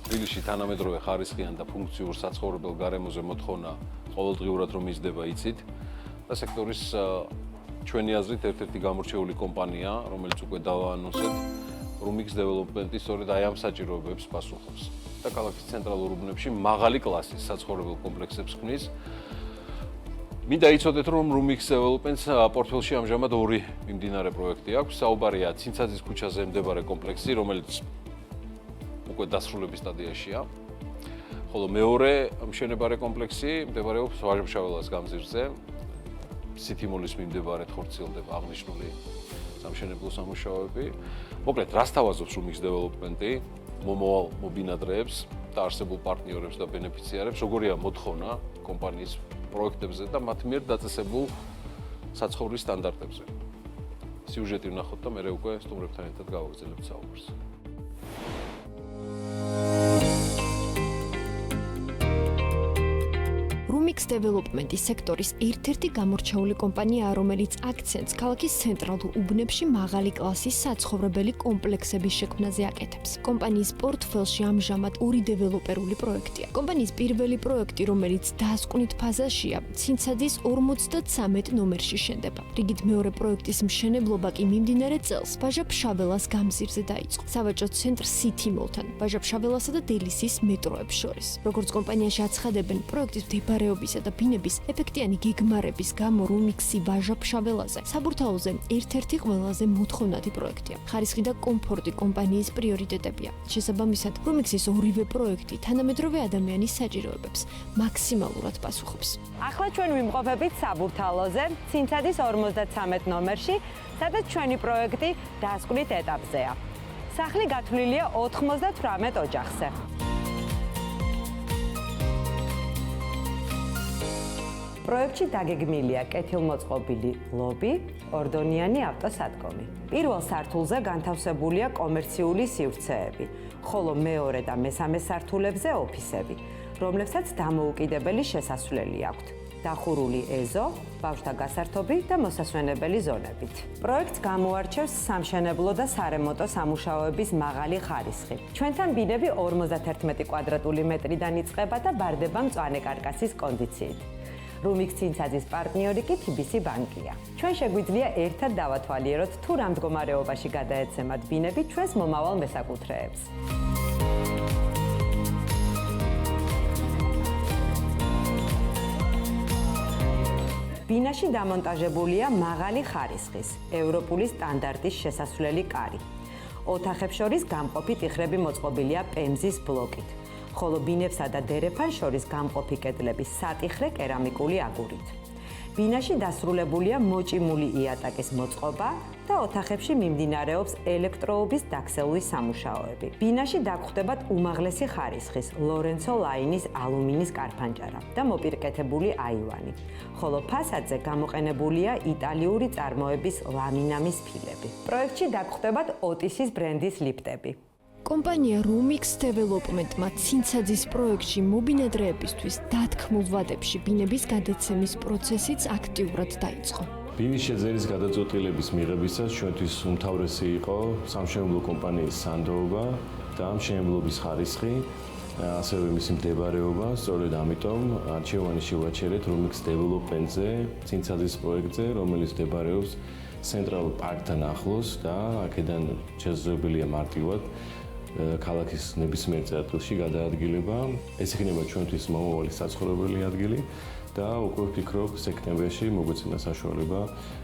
თბილისში თანამედროვე ხარისხიან და ფუნქციურ საცხოვრებელ გარემოზე მოთხოვნა ყოველდღიურად რომ იზრდება იცით და სექტორის ჩვენი აზრით ერთ-ერთი გამორჩეული კომპანია, რომელიც უკვე დავაანონსეთ, Rumix Development-ის სწორედ აი ამ საჭიროებებს პასუხობს და ქალაქის ცენტრალურ უბნებში მაღალი კლასის საცხოვრებელ კომპლექსებს ქმნის. მინდა იცოდეთ, რომ Rumix Development-ს პორტფელში ამჟამად ორი მიმდინარე პროექტი აქვს. საუბარია ცინცაძის ქუჩაზე მდებარე კომპლექსი, რომელიც უკვე დასრულების სტადიაშია. ხოლო მეორე მშენებარე კომპლექსი მდებარეობს ვაჟა-ფშაველას გამზირზე. City-Mall-ის მიმდებარედ ხორციელდება აღნიშნული სამშენებლო სამუშაოები. მოკლედ, რას თავაზობს Rumix Development-ი მომავალ მობინადრეებს და არსებულ პარტნიორებს და ბენეფიციარებს, როგორია მოთხოვნა კომპანიის პროექტებზე და მათ მიერ დაწესებულ საცხოვრის სტანდარტებზე. სიუჟეტი ვნახოთ და მერე უკვე სტუმრებთან ერთად გავაგრძელებთ საუბარს. Rumix Development-ის სექტორის ერთ-ერთი გამორჩეული კომპანიაა, რომელიც აქცენტს ქალაქის ცენტრალურ უბნებში მაღალი კლასის საცხოვრებელი კომპლექსების შექმნაზე აკეთებს. კომპანიის პორტფელში ამჟამად ორი დეველოპერული პროექტია. კომპანიის პირველი პროექტი, რომელიც დასკვნით ფაზაშია, ცინცაძის 53 ნომერში შენდება. რიგით მეორე პროექტის მშენებლობა კი მიმდინარე წელს ვაჟა-ფშაველას გამზირზე დაიწყო. სავაჭრო ცენტრ City-Mall-თან, ვაჟა-ფშაველასა და დელისის მეტროებს შორის. როგორც კომპანიაში აცხადებენ, პროექტის მდებარეობისა და ბინების ეფექტიანი გეგმარების გამო Rumix-ი ვაჟა-ფშაველაზე საბურთალოზე ერთ-ერთი ყველაზე მოთხოვნადი პროექტია. ხარისხი და კომფორტი კომპანიის პრიორიტეტებია. შესაბამისად, Rumix-ის ორივე პროექტი თანამედროვე ადამიანის საჭიროებებს მაქსიმალურად პასუხობს. ახლა ჩვენ ვიმყოფებით საბურთალოზე, ცინცაძის 53 ნომერში, სადაც ჩვენი პროექტი დასკვნით ეტაპზეა. სახლი გათვლილია 98 ოჯახზე. პროექტში დაგეგმილია კეთილმოწყობილი ლობი, ორდონიანი ავტოსადგომი. პირველ სართულზე განთავსებულია კომერციული სივრცეები, ხოლო მეორე და მესამე სართულებზე ოფისები, რომლებსაც დამოუკიდებელი შესასვლელი აქვთ. დახურული ეზო, ბავშვთა გასართობი და მოსასვენებელი ზონებით. პროექტს გამოარჩევს სამშენებლო და სარემონტო სამუშაოების მაღალი ხარისხი. ჩვენთან ბინები 51 კვადრატული მეტრიდან იწყება და ბარდება მწვანე კარკასის კონდიციით. Rumix ცინცაძის პარტნიორი კი TBC ბანკია. ჩვენ შეგვიძლია ერთად დავათვალიეროთ, თუ რა მდგომარეობაში გადაეცემათ ბინები ჩვენს მომავალ მესაკუთრეებს. ბინაში დამონტაჟებულია მაღალი ხარისხის, ევროპული სტანდარტის შესასვლელი კარი. ოთახებს შორის გამყოფი ტიხრები მოწყობილია პემზის ბლოკით. ხოლო ბინებსა და დერეფანს შორის გამყოფი კედლების სატიხრე კერამიკული აგურით. ბინაში დასრულებულია მოჭიმული იატაკის მოწყობა და ოთახებში მიმდინარეობს ელექტროობის დაქსელვის სამუშაოები. ბინაში დაგხვდებათ უმაღლესი ხარისხის ლორენცო ლაინის ალუმინის კარფანჭარა და მოპირკეთებული აივანი, ხოლო ფასადზე გამოყენებულია იტალიური წარმოების ლამინამის ფილები. პროექტში დაგხვდებათ ოტისის ბრენდის ლიფტები. კომპანია Rumix Development-მა ცინცაძის პროექტში მობინადრეებისთვის დათქმულ ვადებში ბინების გადაცემის პროცესიც აქტიურად დაიწყო. ბინის შეძენის გადაწყვეტილების მიღებისას ჩვენთვის უმთავრესი იყო სამშენებლო კომპანიის სანდოობა და მშენებლობის ხარისხი, ასევე მისი მდებარეობა. სწორედ ამიტომ არჩევანი შევაჩერეთ Rumix Development-ზე, ცინცაძის პროექტზე, რომელიც მდებარეობს ცენტრალურ პარკთან ახლოს და აქედან შესაძლებელია მარტივად ქალაქის ნებისმიერ წერტილში გადაადგილება. ეს იქნება ჩვენთვის მომავალი საცხოვრებელი ადგილი და უკვე ვფიქრობ სექტემბერში მოგვეცემა საშუალება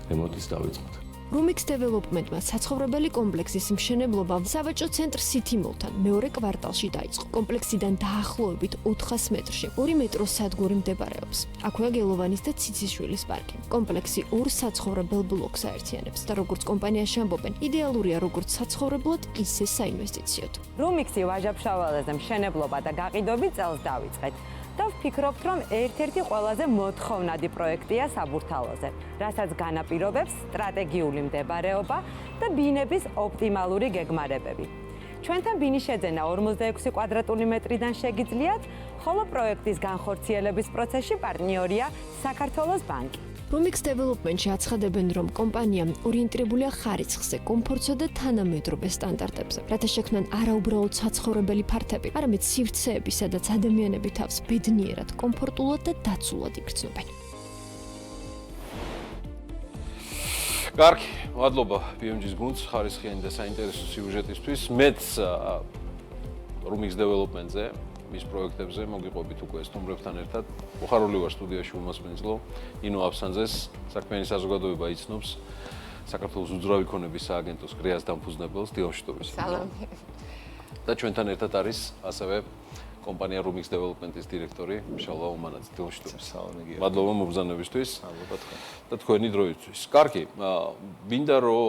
რემონტის დავიწყოთ. Rumix Development-მა საცხოვრებელი კომპლექსის მშენებლობა სავაჭრო ცენტრ City-Mall-თან მეორე კვარტალში დაიწყო. კომპლექსიდან დაახლოებით 400 მეტრში 2 მეტროს სადგური მდებარეობს. აქვეა გელოვანის და ციციშვილის პარკი. კომპლექსი ორ საცხოვრებელ ბლოკს აერთიანებს და როგორც კომპანიაში ამბობენ, იდეალურია როგორც საცხოვრებლად, ისე საინვესტიციოდ. Rumix-ი ვაჟა-ფშაველაზე მშენებლობა და გაყიდვები წელს დავიწყეთ. და ვფიქრობთ, რომ ერთ-ერთი ყველაზე მოთხოვნადი პროექტია საბურთალოზე, რასაც განაპირობებს სტრატეგიული მდებარეობა და ბინების ოპტიმალური გეგმარებები. ჩვენთან ბინის შეძენა 46 კვადრატული მეტრიდან შეგიძლიათ, ხოლო პროექტის განხორციელების პროცესში პარტნიორია საქართველოს ბანკი. Rumix Development-ში აცხადებენ, რომ კომპანია ორიენტირებულია ხარისხზე, კომფორტსა და თანამედროვე სტანდარტებზე, რათა შექმნან არაუბრალოდ საცხოვრებელი ფართები, არამედ სივრცეები, სადაც ადამიანები თავს ბედნიერად, კომფორტულად და დაცულად იგრძნობენ. კარგი, მადლობა BMG-ს გუნდს ხარისხიანი და საინტერესო სიუჟეტისთვის. მეც Rumix Development-ზე, მის პროექტებზე მოგიყვებით უკვე სტუმრებთან ერთად. უხარული ვარ სტუდიაში უმასპინძლო ინო აფსანძეს, საქმიანი საზოგადოება იცნობს საქართველოს უძრავი ქონების სააგენტოს გრეას დამფუძნებელს, დილამშვიდობის. სალამი. და ჩვენთან ერთად არის ასევე კომპანია Rumix Development-ის დირექტორი მშალვა უმანაძე. დილამშვიდობის. სალამი გიორგი. მადლობა მობრძანებისთვის. მადლობა თქვენ. და თქვენი დროისთვის. კარგი, მინდა რომ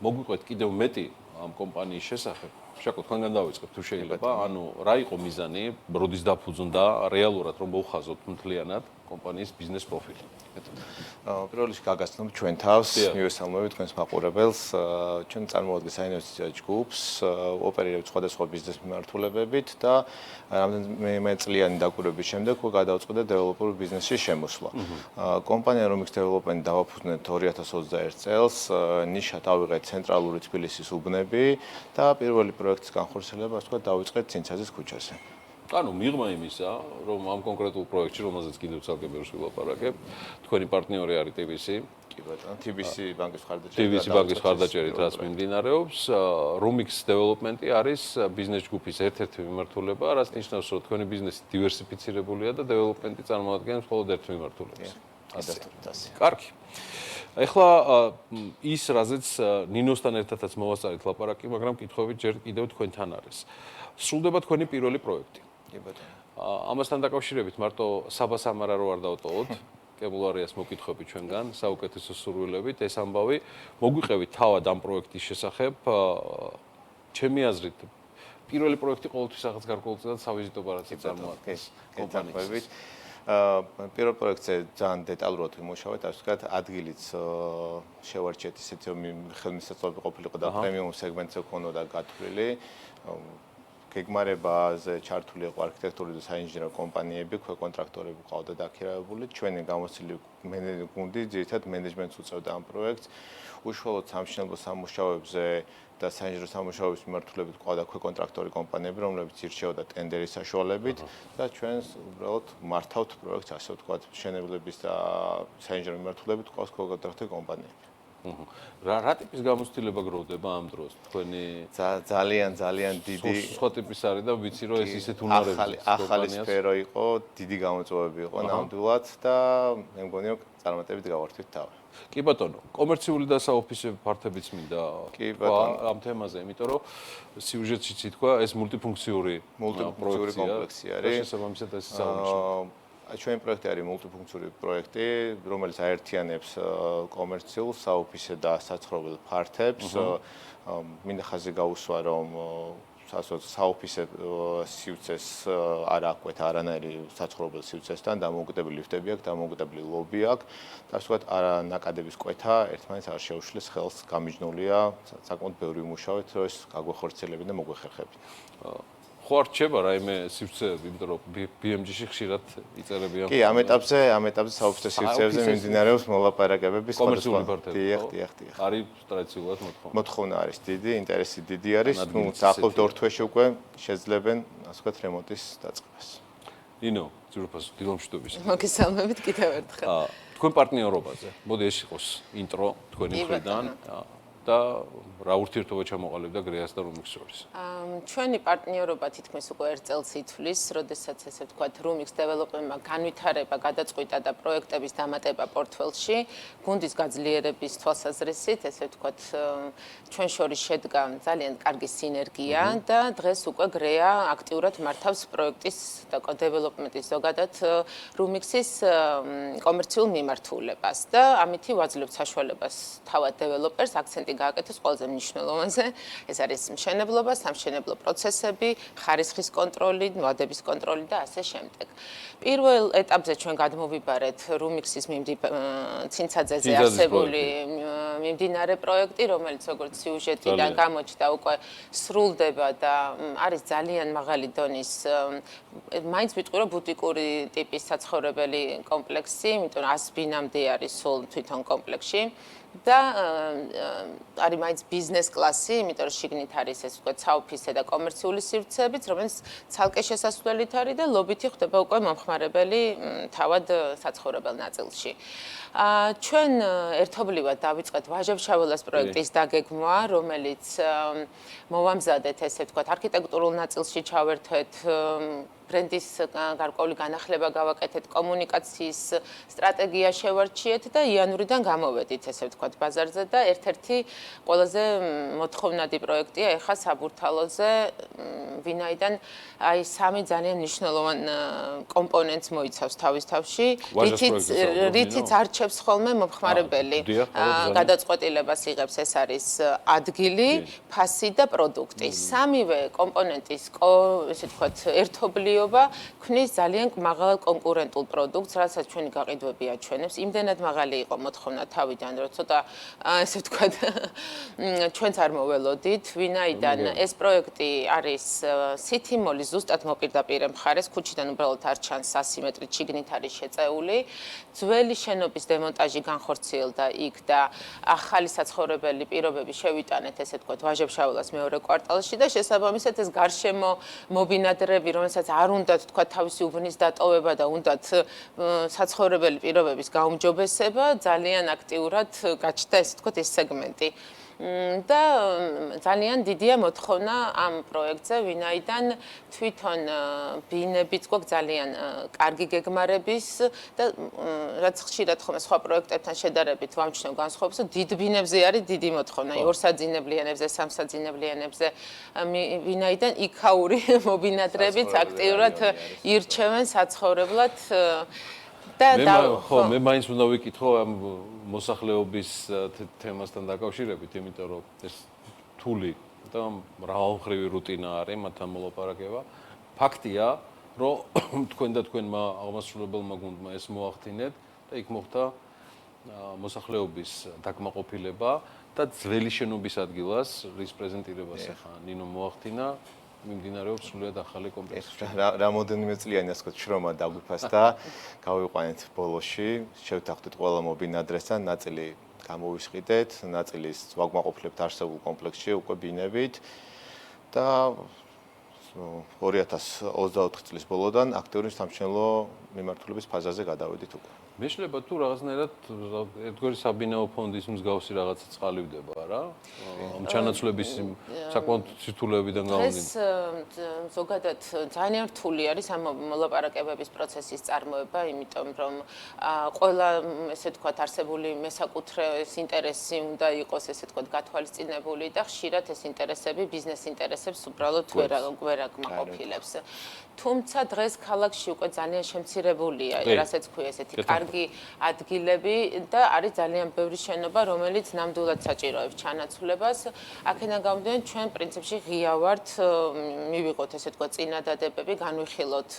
მოგვიყვეთ კიდევ მეტი ამ კომპანიის შესახებ. შეკო თქვენგან დავიწყებ თუ შეიძლება. ანუ რა იყო მიზანი, როდის დაფუძნდა რეალურად რომ მოუხაზოთ მთლიანად კომპანიის ბიზნეს პროფილი. პირველ რიგში გაგაცნობ ჩვენ თავს, მივესალმებით თქვენს მაყურებელს. ჩვენ წარმოადგენს საინვესტიციო ჯგუფს, ოპერირებთ სხვადასხვა ბიზნეს მიმართულებებით და რამდენიმე წლიანი დაკვირვების შემდეგ გადავწყვიტე დეველოპერ ბიზნესში შემოსვლა. კომპანია Rumix Development დავაფუძნეთ 2021 წელს, ნიშად ავიღეთ ცენტრალური თბილისის უბნები და პირველი პროექტის განხორციელება, ასე ვთქვათ, დავიწყეთ ცინცაძის ქუჩაზე. ანუ მიღმა იმისა, რომ ამ კონკრეტულ პროექტში, რომელზეც კიდევ ცალკე ბევრს ვილაპარაკებ, თქვენი პარტნიორი არის TBC. კი ბატონო, TBC ბანკის მხარდაჭერით. TBC ბანკის მხარდაჭერით რაც მიმდინარეობს, Rumix Development-ი არის ბიზნეს ჯგუფის ერთ-ერთი მიმართულება, რაც ნიშნავს, რომ თქვენი ბიზნესი დივერსიფიცირებულია და დეველოპმენტი წარმოადგენს მხოლოდ ერთ მიმართულებას. ასე. კარგი. ეხლა ის, რაზეც ნინოსთან ერთადაც მოვასწარეთ ლაპარაკი, მაგრამ კითხვები ჯერ კიდევ თქვენთან არის. სრულდება თქვენი პირველი პროექტი. კი ბატონო. ამასთან დაკავშირებით მარტო საბასამარა რო არ დავტოვოთ, კემულარიას მოკითხები ჩვენგან, საუკეთესო სურვილებით, ეს ამბავი მოგვიყევით თავად ამ პროექტის შესახებ. ჩემი აზრით, პირველი პროექტი ყოველთვის რაღაც გარკვეულწილად სავიზიტო ბარათი წარმოადგენს კომპანიისთვის. პირველ პროექტზე ძალიან დეტალურად ვიმუშავეთ, ასე ვთქვათ, ადგილიც შევარჩიეთ ისეთი ხელმისაწვდომი ყოფილიყო და პრემიუმ სეგმენტზე ქონოდა გათვლილი. გეგმარებაზე ჩართული იყო არქიტექტურული და საინჟინრო კომპანიები, ქვეკონტრაქტორები ყავდა დაქირავებული. ჩვენი გამოცდილი გუნდი ძირითადად მენეჯმენტს უწევდა ამ პროექტს. უშუალოდ სამშენებლო სამუშაოებზე და საინჟინრო სამუშაოების მიმართულებით ყავდა ქვეკონტრაქტორი კომპანიები, რომლებიც ირჩეოდა ტენდერის საშუალებით და ჩვენს უბრალოდ მართავთ პროექტს, ასე ვთქვათ, მშენებლების და საინჟინრო მიმართულებით ყავს ქვეკონტრაქტორი კომპანიები. რა ტიპის გამოცდილება გროვდება ამ დროს? თქვენი ძალიან დიდი სხვა ტიპის არის და ვიცი რომ ეს ისეთ უნარები ახალი სფერო იყო, დიდი გამოწვევები იყო ნამდვილად და მე მგონი რომ წარმატებით გავართვით თავი. კი ბატონო, კომერციული და საოფისე ფართებიც მინდა ამ თემაზე, იმიტომ რომ სიუჟეტშიც ითქვა, ეს მულტიფუნქციური კომპლექსი არის. შესაბამისად ეს საუბრობთ. ჩვენი პროექტი არის მულტიფუნქციური პროექტი, რომელიც აერთიანებს კომერციულ, საოფისე და საცხოვრებელ ფართებს. მინდა ხაზი გაუსვა, რომ საოფისე სივრცეს არ აკვეთ არანაირი საცხოვრებელ სივრცესთან, დამოუკიდებელი ლიფტები აქვს, დამოუკიდებელი ლობი აქვს. და ასე ვთქვათ, არანაკადების კვეთა ერთმანეთს არ შეუშლის ხელს, გამიჯნულია, საკმაოდ ბევრი ვიმუშავეთ, რომ ეს გაგვეხორციელებინ და მოგვეხერხებინ. ხო არ რჩება რაიმე სივრცეები, იმიტომ რომ BMG-ში ხშირად იწერებიან. კი, ამ ეტაპზე საოფისე სივრცეებზე მიმდინარეობს მოლაპარაკებები კომერციული ფართები. დიახ. არის ტრადიციულად მოთხოვნა. მოთხოვნა არის დიდი, ინტერესი დიდი არის. ნუ დაახლოებით 2 თვეში უკვე შეძლებენ, ასე ვთქვათ, რემონტის დაწყებას. ნინო, ძირფას დილამშვიდობის. მოგესალმებით კიდევ ერთხელ. თქვენ პარტნიორობაზე. მოდი ეს იყოს ინტრო თქვენი მხრიდან. და რა ურთიერთობა ჩამოყალიბდა გრეას და Rumix შორის? ჩვენი პარტნიორობა თითქმის უკვე 1 წელს ითვლის, როდესაც ესე ვთქვათ, Rumix Development-მა განვითარება გადაწყვიტა და პროექტების დამატება პორტფელში, გუნდის გაძლიერების თვალსაზრისით, ესე ვთქვათ, ჩვენ შორის შედგა ძალიან კარგი სინერგია და დღეს უკვე გრეა აქტიურად მართავს პროექტის და დეველოპმენტის ზოგადად Rumix-ის კომერციულ მიმართულებას და ამითი ვაძლევთ საშუალებას თავად დეველოპერს აქცენტი გააკეთოს ყველაზე მნიშვნელოვანზე, ეს არის მშენებლობა, სამშენებლო პროცესები, ხარისხის კონტროლი, ვადების კონტროლი და ასე შემდეგ. პირველ ეტაპზე ჩვენ გადმოვიბარეთ Rumix-ის ცინცაძეზე არსებული მიმდინარე პროექტი, რომელიც როგორც სიუჟეტიდან გამოჩნდა, უკვე სრულდება და არის ძალიან მაღალი დონის, მაინც ვიტყვი, რომ ბუტიკური ტიპის საცხოვრებელი კომპლექსი, იმიტომ 100 ბინამდე არის სულ თვითონ კომპლექსში. და არის მაინც ბიზნეს კლასი, იმიტომ რომ შიგნით არის ეს უკვე საოფისე და კომერციული სივრცეებიც, რომელიც ცალკე შესასვლელით არის და ლობითი ხდება უკვე მომხმარებელი თავად საცხოვრებელ ნაწილში. ჩვენ ერთობლივად დავიწყეთ ვაჟა-ფშაველას პროექტის დაგეგმვა, რომელიც მოვამზადეთ, ესე ვთქვათ, არქიტექტურულ ნაწილში ჩავერთვეთ, ბრენდის გარკვეული განახლება გავაკეთეთ, კომუნიკაციის სტრატეგია შევარჩიეთ და იანვრიდან გამოვედით, ესე ვთქვათ, ბაზარზე და ერთ-ერთი ყველაზე მოთხოვნადი პროექტია ეხა საბურთალოზე, ვინაიდან აი სამი ძალიან მნიშვნელოვან კომპონენტს მოიცავს თავის თავში, რითიც არჩევს ხოლმე მომხმარებელი. გადაწყვეტილებას იღებს, ეს არის ადგილი, ფასი და პროდუქტი. სამივე კომპონენტის, ესე ვთქვათ, ერთობლიობა ქმნის ძალიან მაღალ კონკურენტულ პროდუქტს, რასაც ჩვენი გაყიდვები აჩვენებს. იმდენად მაღალი იყო მოთხოვნა თავიდან, რომ ცოტა ესე ვთქვათ, ჩვენც არ მოველოდით, ვინაიდან ეს პროექტი არის City Mall-ის ზუსტად მოპირდაპირე მხარეს, ქუჩიდან უბრალოდ არ ჩანს 100 მეტრით შიგნით არის შეწეული. ძველი შენობის დემონტაჟი განხორციელდა იქ და ახალი საცხოვრებელი პირობები შევიტანეთ, ესე ვთქვათ, ვაჟა-ფშაველას მეორე კვარტალში და შესაბამისად ეს გარშემო მობინადრები, რომელსაც არ უნდათ თქვა თავისი უბნის დატოვება და უნდათ საცხოვრებელი პირობების გაუმჯობესება, ძალიან აქტიურად გაჩნდა, ესე ვთქვათ, ეს სეგმენტი. და ძალიან დიდია მოთხოვნა ამ პროექტზე, ვინაიდან თვითონ ბინებიც გვაქვს ძალიან კარგი გეგმარების და რაც ხშირად ხოლმე სხვა პროექტებთან შედარებით ვამჩნევ განსხვავებას, რომ დიდ ბინებზე არის დიდი მოთხოვნა, 2 საძინებლიანებზე, 3 საძინებლიანებზე, ვინაიდან იქაური მობინადრებიც აქტიურად ირჩევენ საცხოვრებლად მე მაინც უნდა ვიკითხო ამ მოსახლეობის თემასთან დაკავშირებით, იმიტომ რომ ეს რთული და მრავალმხრივი რუტინა არის მათთან მოლაპარაკება. ფაქტია, რომ თქვენ და თქვენმა აღმასრულებელმა გუნდმა ეს მოახდინეთ და იქ მოხდა მოსახლეობის დაკმაყოფილება და ძველი შენობის ადგილას, რის პრეზენტირებას ახლა ნინო მოახდინა, მიმდინარეობს სრულიად ახალი კომპლექსი. რამოდენიმე წლიანი ასე ვთქვათ, შრომა დაგვიფასდა, გავიყვანეთ ბოლოში, შევთანხმდით ყველა მობინადრეს და ნაწილი გამოვისყიდეთ, ნაწილის ვაგმაყოფილებთ არსებულ კომპლექსში უკვე ბინებით და 2024 წლის ბოლოდან აქტიური სამშენებლო მიმართულების ფაზაზე გადავედით უკვე. მე შეიძლება თუ რაღაცნაირად ერთგვარი საბინაო ფონდის მსგავსი რაღაცა წყალივდება რა. ამ ჩანაცვლების საკმაოდ სირთულეებიდან გამომდინარე. ეს ზოგადად ძალიან რთული არის ამ მოლაპარაკებების პროცესის წარმოება, იმიტომ რომ ყველა ესე ვთქვათ არსებული მესაკუთრეების ინტერესი უნდა იყოს ესე ვთქვათ გათვალისწინებული და ხშირად ეს ინტერესები ბიზნეს ინტერესებს უბრალოდ ვერ აკმაყოფილებს. თუმცა დღეს ქალაქში უკვე ძალიან შემცირებულია, რასაც ქვია ესეთი კარგი ადგილები და არის ძალიან ბევრი შენობა, რომელიც ნამდვილად საჭიროებს ჩანაცვლებას. აქედან გამომდინარე, ჩვენ პრინციპში ღია ვართ, მივიღოთ ესე ვთქვათ წინადადებები, განვიხილოთ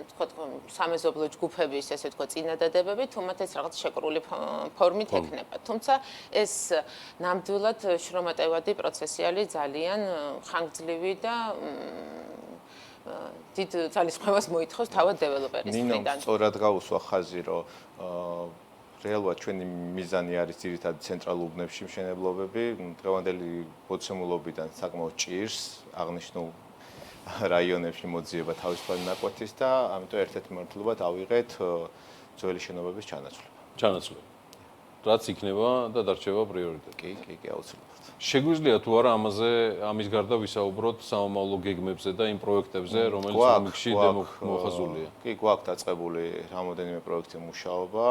ვთქვათ სამეზობლო ჯგუფების ესე ვთქვათ წინადადებები, თუმცა ეს რაღაც შეკრული ფორმით ექნება. თუმცა ეს ნამდვილად შრომატევადი პროცესი არის, ძალიან ხანგრძლივი და დიდ ძალისხმევას მოითხოვს თავად დეველოპერის მხრიდან. ნინო, სწორად გაუსვა ხაზი, რომ რეალურად ჩვენი მიზანი არის ძირითადად ცენტრალურ უბნებში მშენებლობები, დღევანდელი მოცემულობიდან საკმაოდ ჭირს აღნიშნულ რაიონებში მოძიება თავისუფალი ნაკვეთის და ამიტომ ერთ-ერთი მიმართულება დავიღეთ ძველი შენობების ჩანაცვლება. რაც იქნება და დარჩება პრიორიტეტი. კი, აუცილებლად. შეგვიძლია თუ არა ამის გარდა ვისაუბროთ სამომავლო გეგმებზე და იმ პროექტებზე, რომელიც ამიქში მოხაზულია. კი, გვაქვს დაწყებული რამოდენიმე პროექტი მუშაობა,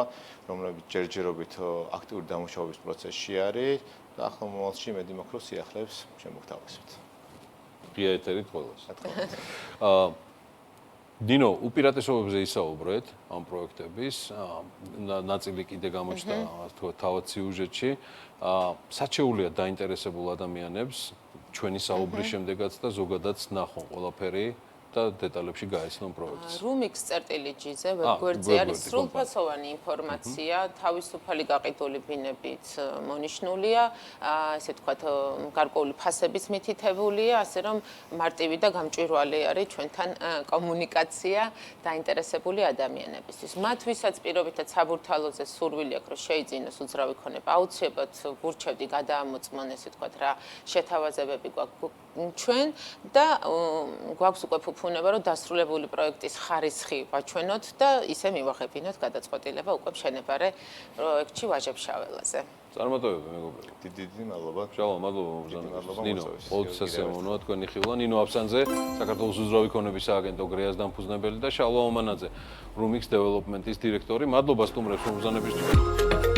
რომლებიც ჯერჯერობით აქტიური დამუშავების პროცესში არის და ახლა მომავალში მედი მაქვს რომ სიახლეებს შემოგთავაზებთ. ღია ეთერით ყველას. ნინო, უპირატესობებზე ისაუბრეთ ამ პროექტების, ნაწილი კიდე გამოჩნდა თქვა თავად სიუჟეტში. საჩეულია დაინტერესებულ ადამიანებს ჩვენი საუბრის შემდეგაც და ზოგადად ნახონ ყველაფერი და დეტალებში გაეცნო პროექტს. Rumix წერტილიჯიზე ვებგვერდზე ვებგვერდზე არის კომპანია. სრულფასოვანი ინფორმაცია, თავისუფალი გაყიდული ბინებით მონიშნულია, ესე ვთქვათ, გარკვეული ფასების მითითებულია, ასე რომ მარტივი და გამჭვირვალე არის ჩვენთან კომუნიკაცია დაინტერესებული ადამიანებისთვის. მათ ვისაც პირობითად საბურთალოზე სურვილი აქვს, რომ შეიძინოს უძრავი ქონება, აუცილებლად ვურჩევდი გადაამოწმონ, ესე ვთქვათ, რა შეთავაზებები გვაქვს ჩვენ და გვაქვს უკვე ფუფუნება, რომ დასრულებული პროექტის ხარისხი ვაჩვენოთ და ისე მივაღებინოთ გადაწყვეტილება უკვე მშენებარე პროექტში ვაჟებ-შაველაზე. წარმატებები მეგობრებო. დიდი მადლობა. შალო, მადლობა მოგზაურობთ. მადლობა, ნინო, მოწვევის. ყოველთვის სასიამოვნოა თქვენი ხილვა. ნინო აფსანძე, საქართველოს უძრავი ქონების სააგენტო გრეას დამფუძნებელი და შალო ომანაძე, Rumix Development-ის დირექტორი. მადლობა სტუმრებს მომბრძანებისთვის.